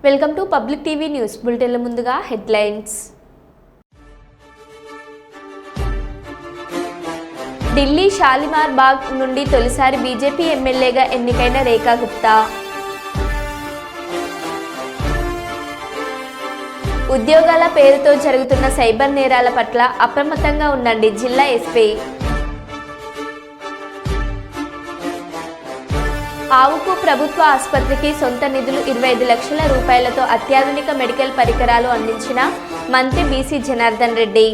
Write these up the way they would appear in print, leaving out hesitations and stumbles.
Welcome to public TV news బులెటిన్ల ముందుగా headlines. Delhi Shalimar బాగ్ నుండి తొలిసారి బీజేపీ ఎమ్మెల్యేగా ఎన్నికైన రేఖా గుప్తా. ఉద్యోగాల పేరుతో జరుగుతున్న సైబర్ నేరాల పట్ల అప్రమత్తంగా ఉండండి జిల్లా ఎస్పీ. ఆవుకు ప్రభుత్వ ఆసుపత్రికి సొంత నిధులు 25 లక్షల రూపాయలతో అత్యాధునిక మెడికల్ పరికరాలు అందించిన మంత్రి బీసీ జనార్దన్ రెడ్డి.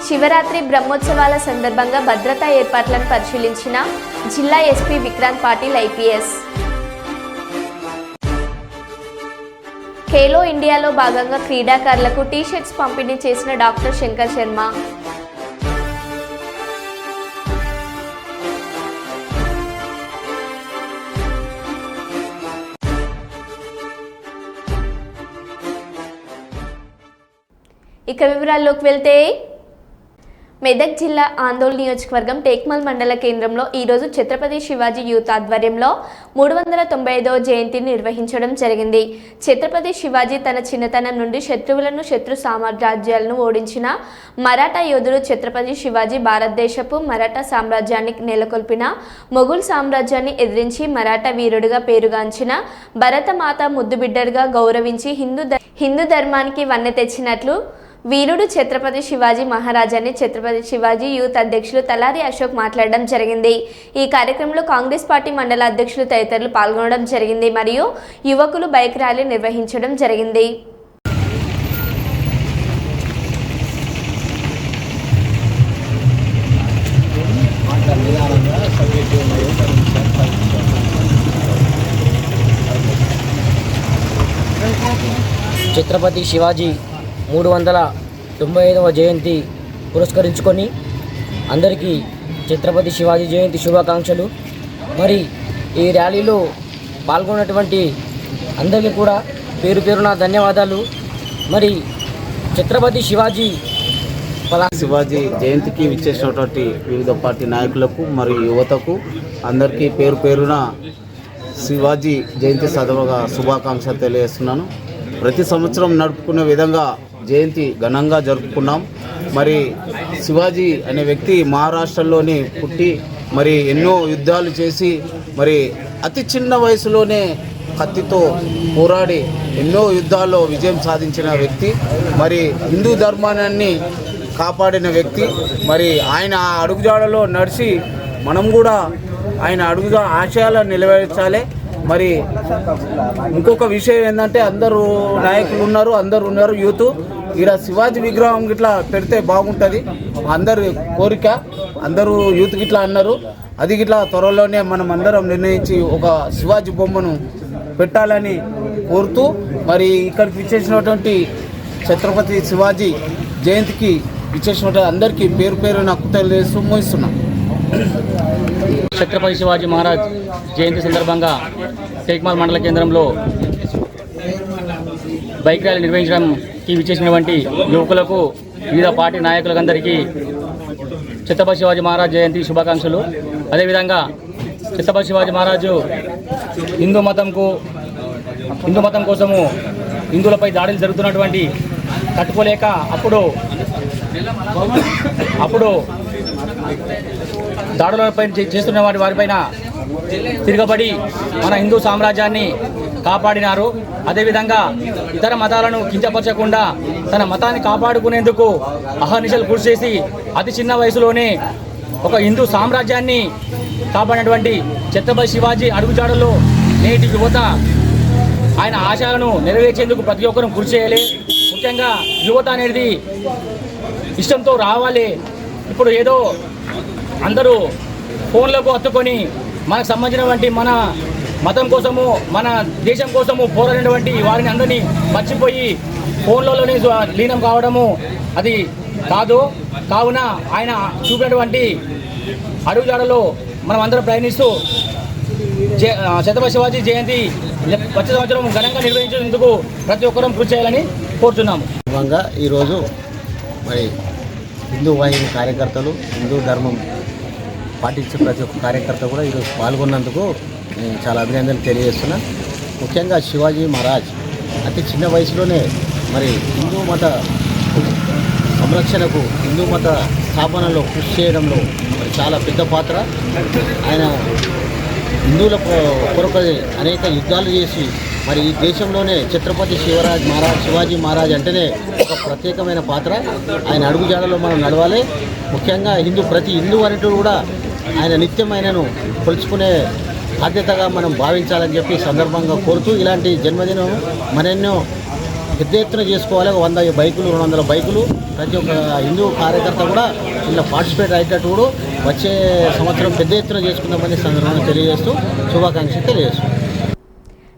శివరాత్రి బ్రహ్మోత్సవాల సందర్భంగా భద్రతా ఏర్పాట్లను పరిశీలించిన జిల్లా ఎస్పీ విక్రాంత్ పాటిల్ ఐపీఎస్. ఖేలో ఇండియాలో భాగంగా క్రీడాకారులకు టీ-షర్ట్స్ పంపిణీ చేసిన డాక్టర్ శంకర్ శర్మ. ఇక వివరాల్లోకి వెళ్తే, మెదక్ జిల్లా ఆందోళన నియోజకవర్గం టేక్మల్ మండల కేంద్రంలో ఈరోజు ఛత్రపతి శివాజీ యూత్ ఆధ్వర్యంలో 395వ జయంతిని నిర్వహించడం జరిగింది. ఛత్రపతి శివాజీ తన చిన్నతనం నుండి శత్రు సామ్రాజ్యాలను ఓడించిన మరాఠా యోధుడు. ఛత్రపతి శివాజీ భారతదేశపు మరాఠా సామ్రాజ్యాన్ని నెలకొల్పిన మొఘల్ సామ్రాజ్యాన్ని ఎదిరించి మరాఠా వీరుడిగా పేరుగాంచిన భరతమాత ముద్దుబిడ్డగా గౌరవించి హిందూ ధర్మానికి వన్నె తెచ్చినట్లు వీరుడు ఛత్రపతి శివాజీ మహారాజాని ఛత్రపతి శివాజీ యూత్ అధ్యక్షులు తలారి అశోక్ మాట్లాడడం జరిగింది. ఈ కార్యక్రమంలో కాంగ్రెస్ పార్టీ మండల అధ్యక్షులు తదితరులు పాల్గొనడం జరిగింది మరియు యువకులు బైక్ ర్యాలీ నిర్వహించడం జరిగింది. ఛత్రపతి శివాజీ 395వ జయంతి పురస్కరించుకొని అందరికీ ఛత్రపతి శివాజీ జయంతి శుభాకాంక్షలు. మరి ఈ ర్యాలీలో పాల్గొన్నటువంటి అందరికీ కూడా పేరు పేరున ధన్యవాదాలు. మరి ఛత్రపతి శివాజీ జయంతికి విచ్చేసినటువంటి వివిధ పార్టీ నాయకులకు మరియు యువతకు అందరికీ పేరు పేరున శివాజీ జయంతి సందర్భంగా శుభాకాంక్షలు తెలియజేస్తున్నాను. ప్రతి సంవత్సరం నడుపుకునే విధంగా జయంతి ఘనంగా జరుపుకున్నాం. మరి శివాజీ అనే వ్యక్తి మహారాష్ట్రలోని పుట్టి మరి ఎన్నో యుద్ధాలు చేసి మరి అతి చిన్న వయసులోనే కత్తితో పోరాడి ఎన్నో యుద్ధాల్లో విజయం సాధించిన వ్యక్తి. మరి హిందూ ధర్మాన్ని కాపాడిన వ్యక్తి. మరి ఆయన అడుగుజాడలో నడిచి మనం కూడా ఆయన ఆశయాలను నెరవేర్చాలి. మరి ఇంకొక విషయం ఏంటంటే అందరూ నాయకులు ఉన్నారు యూత్. ఇక్కడ శివాజీ విగ్రహం గిట్లా పెడితే బాగుంటుంది అందరు కోరిక. అందరూ యూత్ గిట్లా అన్నారు. అది గిట్లా త్వరలోనే మనం అందరం నిర్ణయించి ఒక శివాజీ బొమ్మను పెట్టాలని కోరుతూ మరి ఇక్కడికి విచ్చేసినటువంటి ఛత్రపతి శివాజీ జయంతికి విచ్చేసినటువంటి అందరికీ పేరు పేరు నాకు తెలియజేస్తూ ముగిస్తున్నాం. ఛత్రపతి శివాజీ మహారాజ్ జయంతి సందర్భంగా టేక్మాల్ మండల కేంద్రంలో బైక్ ర్యాలీ నిర్వహించడానికి విచ్చేసినటువంటి యువకులకు వివిధ పార్టీ నాయకులందరికీ ఛత్రపతి శివాజీ మహారాజ్ జయంతి శుభాకాంక్షలు. అదేవిధంగా ఛత్రపతి శివాజీ మహారాజు హిందూ మతం కోసము హిందువులపై దాడులు జరుగుతున్నటువంటి తట్టుకోలేక అప్పుడు దాడులపై చేస్తున్న వారిపైన తిరగబడి మన హిందూ సామ్రాజ్యాన్ని కాపాడినారు. అదేవిధంగా ఇతర మతాలను కించపరచకుండా తన మతాన్ని కాపాడుకునేందుకు అహర్నిశలు కృషి చేసి అతి చిన్న వయసులోనే ఒక హిందూ సామ్రాజ్యాన్ని కాపాడినటువంటి ఛత్రపతి శివాజీ అడుగుజాడల్లో నేటి యువత ఆయన ఆశయాలను నెరవేర్చేందుకు ప్రతి ఒక్కరూ కృషి చేయాలి. ముఖ్యంగా యువత అనేది ఇష్టంతో రావాలి. ఇప్పుడు ఏదో అందరూ ఫోన్లకు హత్తుకొని మనకు సంబంధించినటువంటి మన మతం కోసము మన దేశం కోసము పోరాడినటువంటి వారిని అందరినీ మర్చిపోయి ఫోన్లలోనే లీనం కావడము అది కాదు. కావున ఆయన చూపినటువంటి అడుగుజాడలో మనం అందరం ప్రయాణిస్తూ ఛత్రపతి శివాజీ జయంతి వచ్చే సంవత్సరం ఘనంగా నిర్వహించేందుకు ప్రతి ఒక్కరూ కృషి చేయాలని కోరుతున్నాము. ఈరోజు మరి హిందూ వాహిని కార్యకర్తలు హిందూ ధర్మం పాటించే ప్రతి ఒక్క కార్యకర్త కూడా ఈరోజు పాల్గొన్నందుకు నేను చాలా అభినందనలు తెలియజేస్తున్నా. ముఖ్యంగా శివాజీ మహారాజ్ అతి చిన్న వయసులోనే మరి హిందూ మత సంరక్షణకు, హిందూ మత స్థాపనలో కృషి చేయడంలో మరి చాలా పెద్ద పాత్ర. ఆయన హిందువుల కొరకు అనేక యుద్ధాలు చేసి మరి ఈ దేశంలోనే ఛత్రపతి శివాజీ మహారాజ్ అంటేనే ఒక ప్రత్యేకమైన పాత్ర. ఆయన అడుగుజాడలో మనం నడవాలి. ముఖ్యంగా ప్రతి హిందూ అనేటుడు కూడా ఆయన నిత్యం ఆయనను కొలుచుకునే బాధ్యతగా మనం భావించాలని చెప్పి సందర్భంగా కోరుతూ, ఇలాంటి జన్మదినం మరెన్నో పెద్ద ఎత్తున చేసుకోవాలి. 100 బైకులు 200 బైకులు ప్రతి ఒక్క హిందూ కార్యకర్త కూడా ఇలా పార్టిసిపేట్ అయ్యేటట్టు కూడా వచ్చే సంవత్సరం పెద్ద ఎత్తున చేసుకుందామని సందర్భంగా తెలియజేస్తూ శుభాకాంక్షలు తెలియజేస్తూ,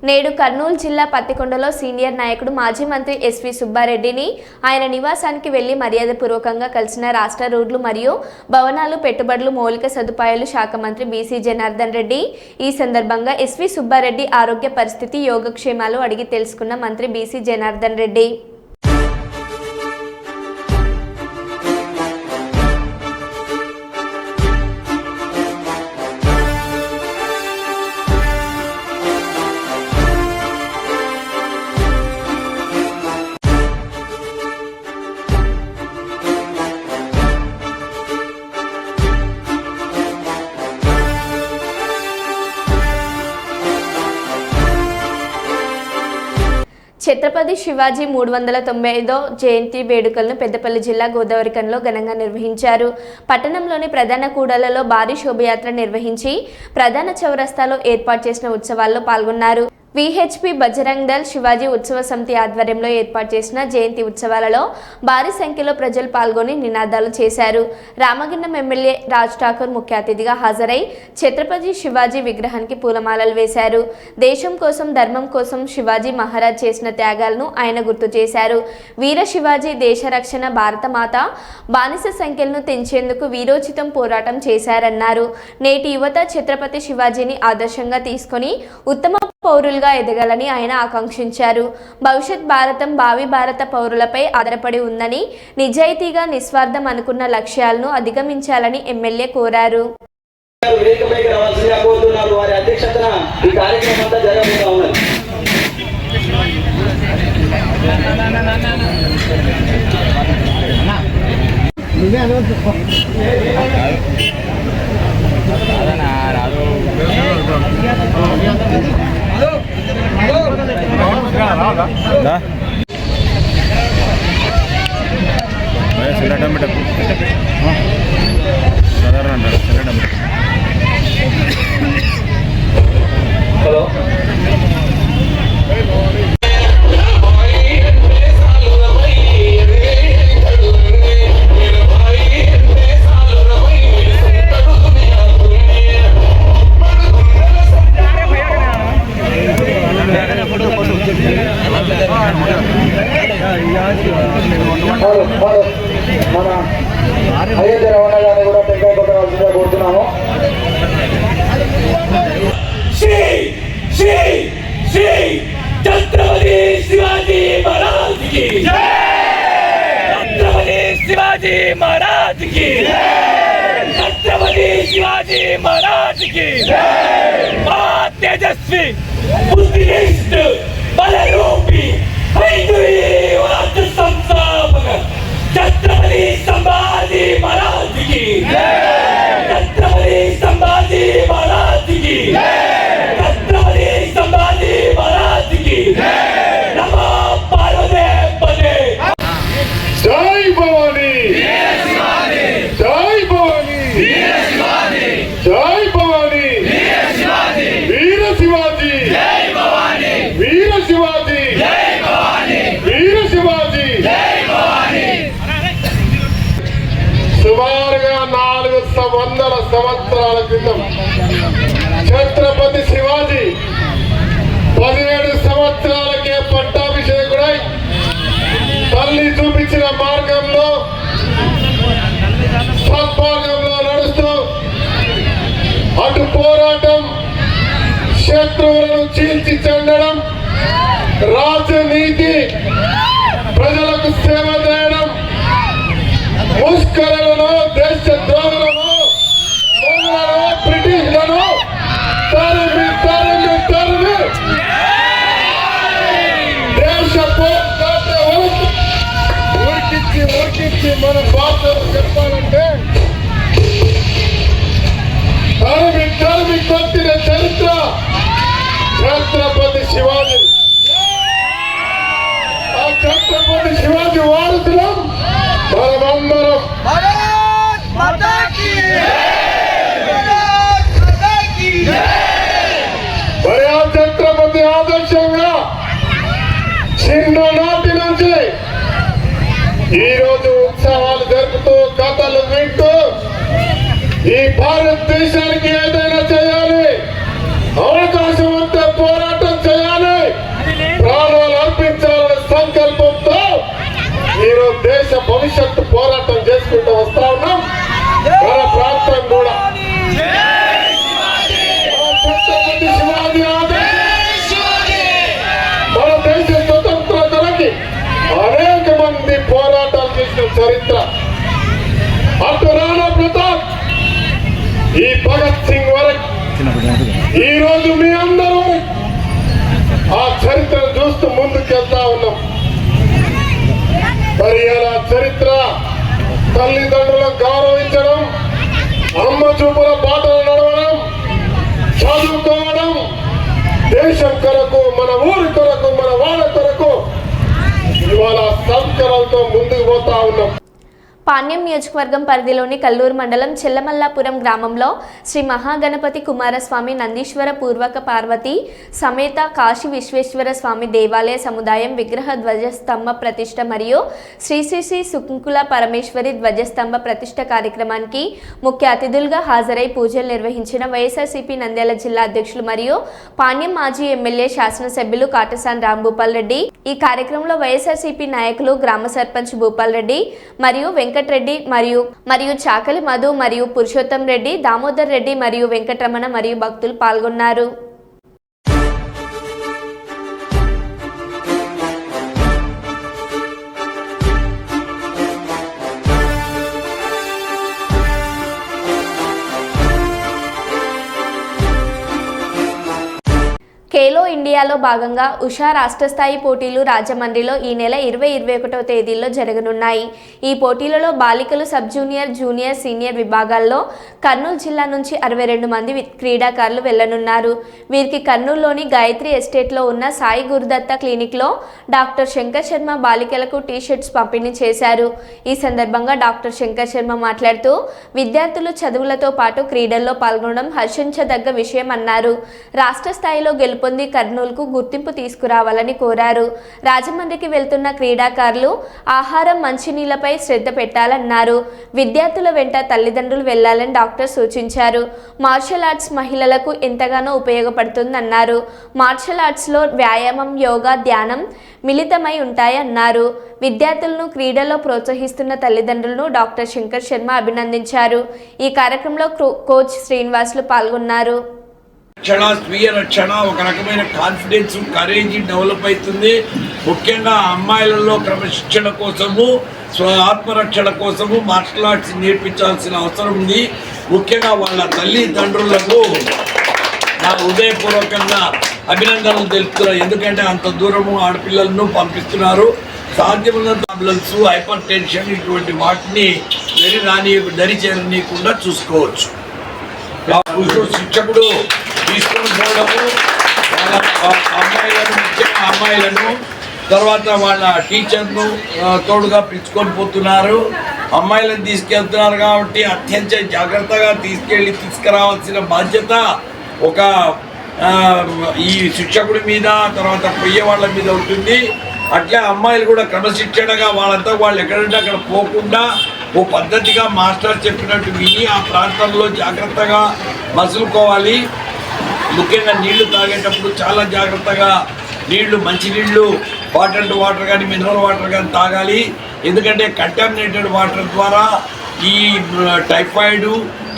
నేడు కర్నూలు జిల్లా పత్తికొండలో సీనియర్ నాయకుడు మాజీ మంత్రి ఎస్వి సుబ్బారెడ్డిని ఆయన నివాసానికి వెళ్లి మర్యాదపూర్వకంగా కలిసిన రాష్ట్ర రోడ్లు మరియు భవనాలు, పెట్టుబడులు, మౌలిక సదుపాయాలు శాఖ మంత్రి బీసీ జనార్దన్ రెడ్డి. ఈ సందర్భంగా ఎస్వి సుబ్బారెడ్డి ఆరోగ్య పరిస్థితి, యోగక్షేమాలు అడిగి తెలుసుకున్న మంత్రి బీసీ జనార్దన్ రెడ్డి. ఛత్రపతి శివాజీ 395వ జయంతి వేడుకలను పెద్దపల్లి జిల్లా గోదావరిఖనిలో ఘనంగా నిర్వహించారు. పట్టణంలోని ప్రధాన కూడళ్లలో భారీ శోభయాత్ర నిర్వహించి ప్రధాన చౌరస్తాలో ఏర్పాటు చేసిన ఉత్సవాల్లో పాల్గొన్నారు. విహెచ్పి బజరంగ్ దళ్ శివాజీ ఉత్సవ సమితి ఆధ్వర్యంలో ఏర్పాటు చేసిన జయంతి ఉత్సవాలలో భారీ సంఖ్యలో ప్రజలు పాల్గొని నినాదాలు చేశారు. రామగిన్నం ఎమ్మెల్యే రాజ్ ఠాకూర్ ముఖ్య అతిథిగా హాజరై ఛత్రపతి శివాజీ విగ్రహానికి పూలమాలలు వేశారు. దేశం కోసం, ధర్మం కోసం శివాజీ మహారాజ్ చేసిన త్యాగాలను ఆయన గుర్తు చేశారు. వీర శివాజీ దేశ రక్షణ, భారతమాత బానిస సంఖ్యలను తెంచేందుకు వీరోచితం పోరాటం చేశారన్నారు. నేటి యువత ఛత్రపతి శివాజీని ఆదర్శంగా తీసుకొని ఉత్తమ పౌరులుగా ఎదగాలని ఆయన ఆకాంక్షించారు. భవిష్యత్ భారతం భావి భారత పౌరులపై ఆధారపడి ఉందని, నిజాయితీగా నిస్వార్థం అనుకున్న లక్ష్యాలను అధిగమించాలని ఎమ్మెల్యే కోరారు. तेजस्वी बुद्धिनिष्ठ बलरूपी संस्थापक छत्रपति संभाजी महाराज की, छत्रपति संभाजी महाराज की, छत्रपति संभाजी महाराज की। नमो पार्वती पते। जय भवानी, जय भवानी, जय भवानी, वीर शिवाजी, जय भवानी, वीर शिवाजी, जय भवानी, वीर शिवाजी, जय भवानी। సుమారుగా 400 సంవత్సరాల క్రితం ఛత్రపతి శివాజీ 17 సంవత్సరాలకే పట్టాభిషేకుడై తల్లి చూపించిన మార్గంలో సద్మార్గంలో నడుస్తూ అటు పోరాటం, శత్రువులను చీల్చి చెందడం, రాజనీతి, ప్రజలకు సేవ చేయడం, ముష్కరులను, దేశద్రోహులను, మొఘల దేశానికి ఏదైనా చేయాలి, అవకాశం ఉంటే పోరాటం చేయాలి, ప్రాణాలు అర్పించాలనే సంకల్పంతో ఈరోజు దేశ భవిష్యత్తు పోరాటం చేసుకుంటూ వస్తా ఉన్నాం. మన ప్రాంతం కూడా ఛత్రపతి శివాజీ మన దేశ స్వతంత్రతలకి అనేక మంది పోరాటాలు చేసిన చరిత్ర. అటు రాణా ప్రతాప్, ఈ భగత్ సింగ్ వరకు ఈ రోజు మీ అందరూ ఆ చరిత్రను చూస్తూ ముందుకెళ్తా ఉన్నాం. మరి అలా చరిత్ర తల్లిదండ్రులను గౌరవించడం, అమ్మ చూపుల బాటలు నడవడం, చదువుకోవడం, దేశం కొరకు, మన ఊరి కొరకు, మన వాళ్ళ కొరకు ఇవాళ సంస్కరణలతో ముందుకు పోతా ఉన్నాం. పాణ్యం నియోజకవర్గం పరిధిలోని కల్లూరు మండలం చెల్లమల్లాపురం గ్రామంలో శ్రీ మహాగణపతి కుమారస్వామి నందీశ్వర పూర్వక పార్వతి సమేత కాశీ విశ్వేశ్వర స్వామి దేవాలయ సముదాయం విగ్రహ ధ్వజస్తంభ ప్రతిష్ఠ మరియు శ్రీ శ్రీ శ్రీ సుకుంకుల పరమేశ్వరి ధ్వజస్తంభ ప్రతిష్ఠ కార్యక్రమానికి ముఖ్య అతిథులుగా హాజరై పూజలు నిర్వహించిన వైఎస్ఆర్సీపీ నంద్యాల జిల్లా అధ్యక్షులు మరియు పాణ్యం మాజీ ఎమ్మెల్యే శాసనసభ్యులు కాటసాని రాంభూపాల్ రెడ్డి. ఈ కార్యక్రమంలో వైఎస్ఆర్సీపీ నాయకులు గ్రామ సర్పంచ్ భూపాల్ రెడ్డి మరియు వెంకటరెడ్డి మరియు చాకలి మధు మరియు పురుషోత్తం రెడ్డి, దామోదర్ రెడ్డి మరియు వెంకటరమణ మరియు భక్తులు పాల్గొన్నారు. ఖేలో ఇండియాలో భాగంగా ఉషా రాష్ట్ర స్థాయి పోటీలు రాజమండ్రిలో ఈ నెల 20-21వ తేదీల్లో జరగనున్నాయి. ఈ పోటీలలో బాలికలు సబ్ జూనియర్, జూనియర్, సీనియర్ విభాగాల్లో కర్నూలు జిల్లా నుంచి 62 మంది క్రీడాకారులు వెళ్లనున్నారు. వీరికి కర్నూలులోని గాయత్రి ఎస్టేట్లో ఉన్న సాయి గురుదత్త క్లినిక్లో డాక్టర్ శంకర్ శర్మ బాలికలకు టీ-షర్ట్స్ పంపిణీ చేశారు. ఈ సందర్భంగా డాక్టర్ శంకర్ శర్మ మాట్లాడుతూ విద్యార్థులు చదువులతో పాటు క్రీడల్లో పాల్గొనడం హర్షించదగ్గ విషయం అన్నారు. రాష్ట్ర స్థాయిలో గెలుపొంది కర్నూలుకు గుర్తింపు తీసుకురావాలని కోరారు. రాజమండ్రికి వెళ్తున్న క్రీడాకారులు ఆహారం, మంచినీళ్లపై శ్రద్ధ పెట్టాలన్నారు. విద్యార్థుల వెంట తల్లిదండ్రులు వెళ్లాలని డాక్టర్ సూచించారు. మార్షల్ ఆర్ట్స్ మహిళలకు ఎంతగానో ఉపయోగపడుతుందన్నారు. మార్షల్ ఆర్ట్స్లో వ్యాయామం, యోగా, ధ్యానం మిళితమై ఉంటాయన్నారు. విద్యార్థులను క్రీడలో ప్రోత్సహిస్తున్న తల్లిదండ్రులను డాక్టర్ శంకర్ శర్మ అభినందించారు. ఈ కార్యక్రమంలో కోచ్ శ్రీనివాసులు పాల్గొన్నారు. స్వీయ రక్షణ, ఒక రకమైన కాన్ఫిడెన్స్, కరేజ్ డెవలప్ అవుతుంది. ముఖ్యంగా అమ్మాయిలలో క్రమశిక్షణ కోసము, ఆత్మరక్షణ కోసము మార్షల్ ఆర్ట్స్ నేర్పించాల్సిన అవసరం ఉంది. ముఖ్యంగా వాళ్ళ తల్లిదండ్రులకు నా హృదయపూర్వకంగా అభినందనలు తెలుపుతున్నారు. ఎందుకంటే అంత దూరము ఆడపిల్లలను పంపిస్తున్నారు. సాధ్యమున్నంత ప్రాబ్లమ్స్, హైపర్ టెన్షన్ ఇటువంటి వాటిని దరి చేరనీయకుండా చూసుకోవచ్చు. శిక్షకుడు తీసుకొని పోవడము, వాళ్ళ అమ్మాయిలను, ముఖ్యంగా అమ్మాయిలను, తర్వాత వాళ్ళ టీచర్ను తోడుగా పిలుచుకొని పోతున్నారు. అమ్మాయిలను తీసుకెళ్తున్నారు కాబట్టి అత్యంత జాగ్రత్తగా తీసుకురావాల్సిన బాధ్యత ఒక ఈ శిక్షకుడి మీద, తర్వాత పోయే వాళ్ళ మీద ఉంటుంది. అట్లే అమ్మాయిలు కూడా క్రమశిక్షణగా వాళ్ళంతా వాళ్ళు ఎక్కడంటే అక్కడ పోకుండా ఓ పద్ధతిగా మాస్టర్ చెప్పినట్టు విని ఆ ప్రాంతంలో జాగ్రత్తగా మసులుకోవాలి. ముఖ్యంగా నీళ్లు తాగేటప్పుడు చాలా జాగ్రత్తగా నీళ్లు, మంచినీళ్ళు, వాటర్ కానీ మినరల్ వాటర్ కానీ తాగాలి. ఎందుకంటే కంటామినేటెడ్ వాటర్ ద్వారా ఈ టైఫాయిడ్,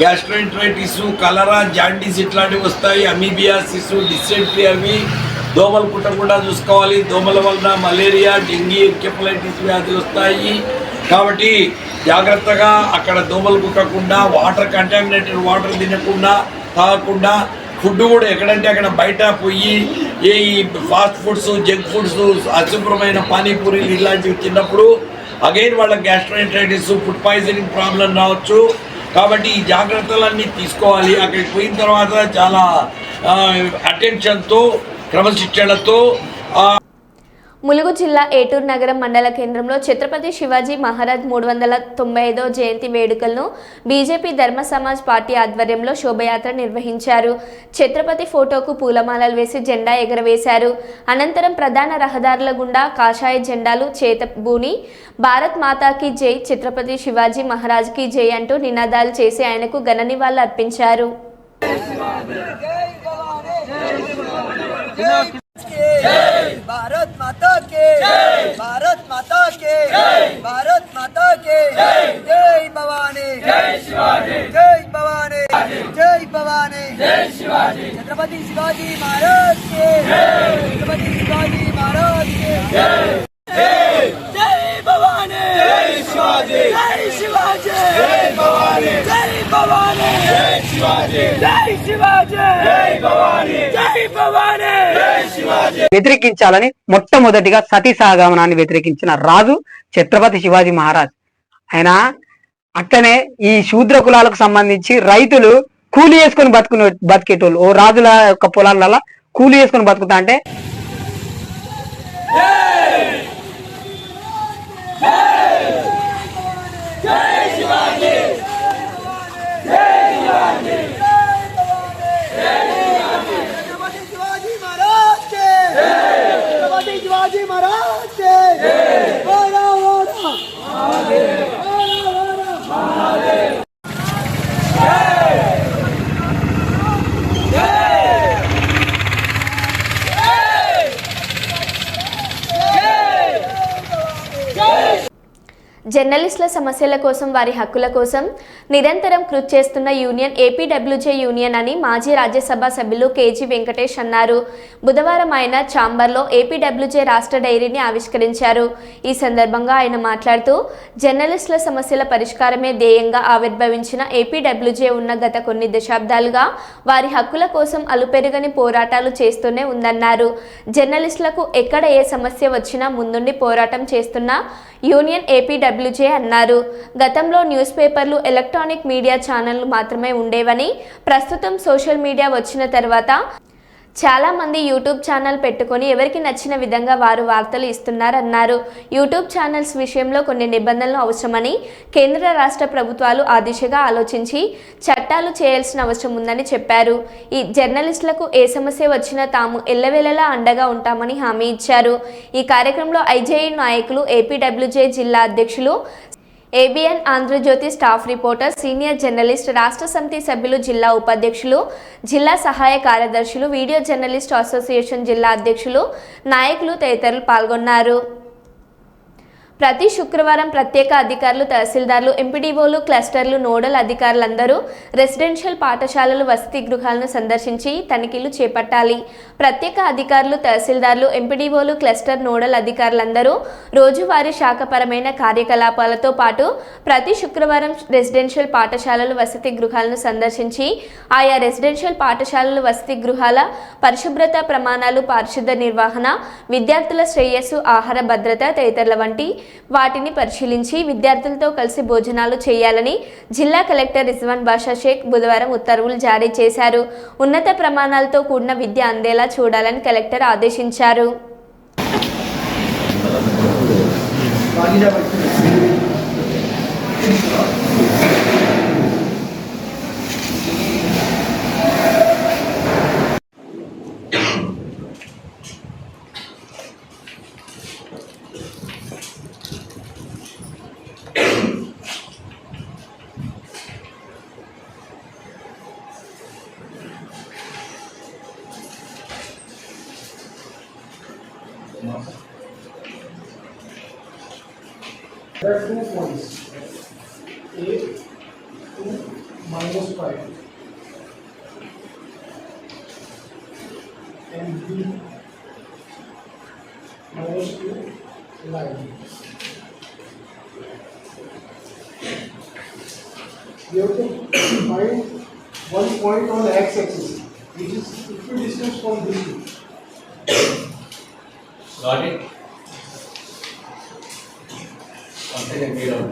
గ్యాస్ట్రైటిస్, కలరా, జాండీస్ ఇట్లాంటివి వస్తాయి. అమీబియాసిస్, డిసెంట్రీ అవి దోమలు కుట్టకుండా చూసుకోవాలి. దోమల వలన మలేరియా, డెంగీ, ఎన్కెఫలైటిస్ వ్యాధులు వస్తాయి. కాబట్టి జాగ్రత్తగా అక్కడ దోమలు కుట్టకుండా, వాటర్ కంటామినేటెడ్ వాటర్ తినకుండా, తాగకుండా, ఫుడ్ కూడా ఎక్కడంటే అక్కడ బయట పోయి ఈ ఫాస్ట్ ఫుడ్స్, జంక్ ఫుడ్స్, అశుభ్రమైన పానీపూరీలు ఇలాంటివి తిన్నప్పుడు అగైన్ వాళ్ళ గ్యాస్ట్రైటిస్, ఫుడ్ పాయిజనింగ్ ప్రాబ్లం రావచ్చు. కాబట్టి ఈ జాగ్రత్తలన్నీ తీసుకోవాలి. అక్కడికి పోయిన తర్వాత చాలా అటెన్షన్తో, క్రమశిక్షణతో ములుగు జిల్లా ఏటూరు నగరం మండల కేంద్రంలో ఛత్రపతి శివాజీ మహారాజ్ 395వ జయంతి వేడుకలను బీజేపీ ధర్మ సమాజ్ పార్టీ ఆధ్వర్యంలో శోభయాత్ర నిర్వహించారు. ఛత్రపతి ఫోటోకు పూలమాలలు వేసి జెండా ఎగరవేశారు. అనంతరం ప్రధాన రహదారుల గుండా కాషాయ జెండాలు చేతబూని భారత్ మాతాకి జై, ఛత్రపతి శివాజీ మహారాజ్కి జై అంటూ నినాదాలు చేసి ఆయనకు ఘన నివాళులు అర్పించారు. भारत माता के भारत माता के भारत माता के जय भवानी जय शिवाजी जय भवानी जय भवानी जय शिवाजी छत्रपति शिवाजी महाराज के छत्रपति शिवाजी महाराज के जय भवानी जय शिवाजी जय शिवाजी जय भवानी जय भवानी जय शिवाजी जय शिवाजी जय भवानी जय भवानी जय शिवाजी వ్యతిరేకించాలని మొట్టమొదటిగా సతీ సహగమనాన్ని వ్యతిరేకించిన రాజు ఛత్రపతి శివాజీ మహారాజ్. ఆయన అట్లనే ఈ శూద్ర కులాలకు సంబంధించి రైతులు కూలి చేసుకొని బతికేటోళ్ళు ఓ రాజుల యొక్క పొలాలలో కూలి చేసుకొని బతుకుతా అంటే शिवाजी महाराज के वारा वारा జర్నలిస్టుల సమస్యల కోసం, వారి హక్కుల కోసం నిరంతరం కృషి చేస్తున్న యూనియన్ ఏపీడబ్ల్యూజే యూనియన్ అని మాజీ రాజ్యసభ సభ్యులు కేజీ వెంకటేష్ అన్నారు. బుధవారం ఆయన ఛాంబర్లో ఏపీడబ్ల్యూజే రాష్ట్ర డైరీని ఆవిష్కరించారు. ఈ సందర్భంగా ఆయన మాట్లాడుతూ జర్నలిస్టుల సమస్యల పరిష్కారమే ధ్యేయంగా ఆవిర్భవించిన ఏపీడబ్ల్యూజే ఉన్న గత కొన్ని దశాబ్దాలుగా వారి హక్కుల కోసం అలుపెరుగని పోరాటాలు చేస్తూనే ఉందన్నారు. జర్నలిస్టులకు ఎక్కడ ఏ సమస్య వచ్చినా ముందుండి పోరాటం చేస్తున్న యూనియన్ ఏపీడబ్ల్యూజే అన్నారు. గతంలో న్యూస్ పేపర్లు, ఎలక్ట్రానిక్ మీడియా ఛానళ్లు మాత్రమే ఉండేవని, ప్రస్తుతం సోషల్ మీడియా వచ్చిన తర్వాత చాలా మంది యూట్యూబ్ ఛానల్ పెట్టుకొని ఎవరికి నచ్చిన విధంగా వారు వార్తలు ఇస్తున్నారన్నారు. యూట్యూబ్ ఛానల్స్ విషయంలో కొన్ని నిబంధనలు అవసరమని, కేంద్ర రాష్ట్ర ప్రభుత్వాలు ఆ దిశగా ఆలోచించి చట్టాలు చేయాల్సిన అవసరం ఉందని చెప్పారు. ఈ జర్నలిస్టులకు ఏ సమస్య వచ్చినా తాము ఎల్లవేళలా అండగా ఉంటామని హామీ ఇచ్చారు. ఈ కార్యక్రమంలో ఐజేయు నాయకులు, ఏపీడబ్ల్యూజే జిల్లా అధ్యక్షులు, ABN Andhrajyothy staff reporter, senior journalist, రాష్ట్ర సమితి సభ్యులు, జిల్లా ఉపాధ్యక్షులు, జిల్లా సహాయ కార్యదర్శులు, వీడియో జర్నలిస్ట్ అసోసియేషన్ జిల్లా అధ్యక్షులు, నాయకులు తదితరులు పాల్గొన్నారు. ప్రతి శుక్రవారం ప్రత్యేక అధికారులు, తహసీల్దార్లు, ఎంపీడీఓలు, క్లస్టర్లు, నోడల్ అధికారులందరూ రెసిడెన్షియల్ పాఠశాలలు, వసతి గృహాలను సందర్శించి తనిఖీలు చేపట్టాలి. ప్రత్యేక అధికారులు, తహసీల్దార్లు, ఎంపీడీఓలు, క్లస్టర్, నోడల్ అధికారులందరూ రోజువారీ శాఖపరమైన కార్యకలాపాలతో పాటు ప్రతి శుక్రవారం రెసిడెన్షియల్ పాఠశాలలు, వసతి గృహాలను సందర్శించి ఆయా రెసిడెన్షియల్ పాఠశాలలు, వసతి గృహాల పరిశుభ్రత ప్రమాణాలు, పారిశుద్ధ నిర్వహణ, విద్యార్థుల శ్రేయస్సు, ఆహార భద్రత తదితరుల వంటి వాటిని పరిశీలించి విద్యార్థులతో కలిసి భోజనాలు చేయాలని జిల్లా కలెక్టర్ రిజ్వాన్ బాషా షేక్ బుధవారం ఉత్తర్వులు జారీ చేశారు. ఉన్నత ప్రమాణాలతో కూడిన విద్య అందేలా చూడాలని కలెక్టర్ ఆదేశించారు. There are 2 points, A, 2, -5, and B, -2, 9. You have to find one point on the x-axis, which is equidistant from this two. Got it? One second, wait on.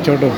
छोटू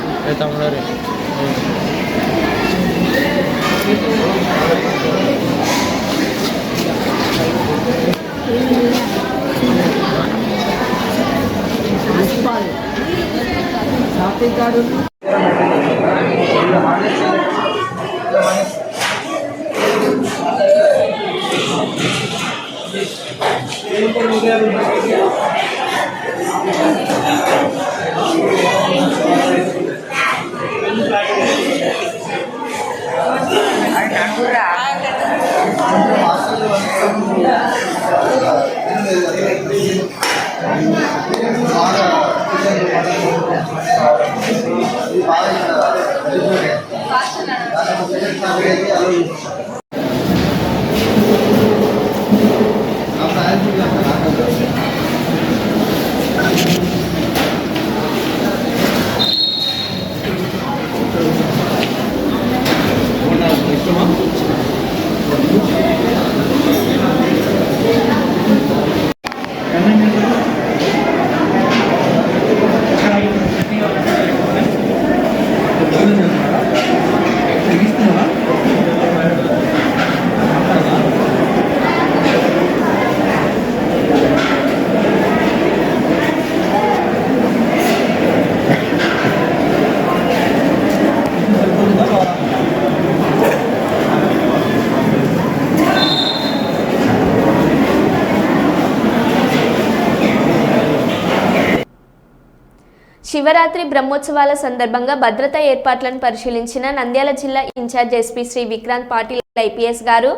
శివరాత్రి బ్రహ్మోత్సవాల సందర్భంగా భద్రతా ఏర్పాట్లను పరిశీలించిన నంద్యాల జిల్లా incharge SP Shri Vikrant Patil IPS గారు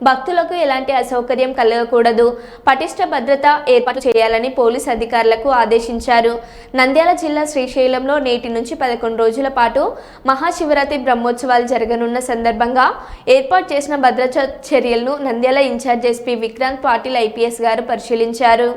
భక్తులకు ఎలాంటి అసౌకర్యం కలగకూడదు, పటిష్ట భద్రత ఏర్పాటు చేయాలని పోలీస్ అధికారులకు ఆదేశించారు. నంద్యాల జిల్లా శ్రీశైలంలో నేటి నుంచి 11 రోజుల పాటు మహాశివరాత్రి బ్రహ్మోత్సవాలు జరగనున్న సందర్భంగా ఏర్పాటు చేసిన భద్రతా చర్యలను Nandyal incharge SP Vikrant Patil IPS గారు పరిశీలించారు.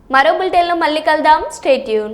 మరో బులెటిన్లో మళ్ళీ కలుద్దాం. Stay tune.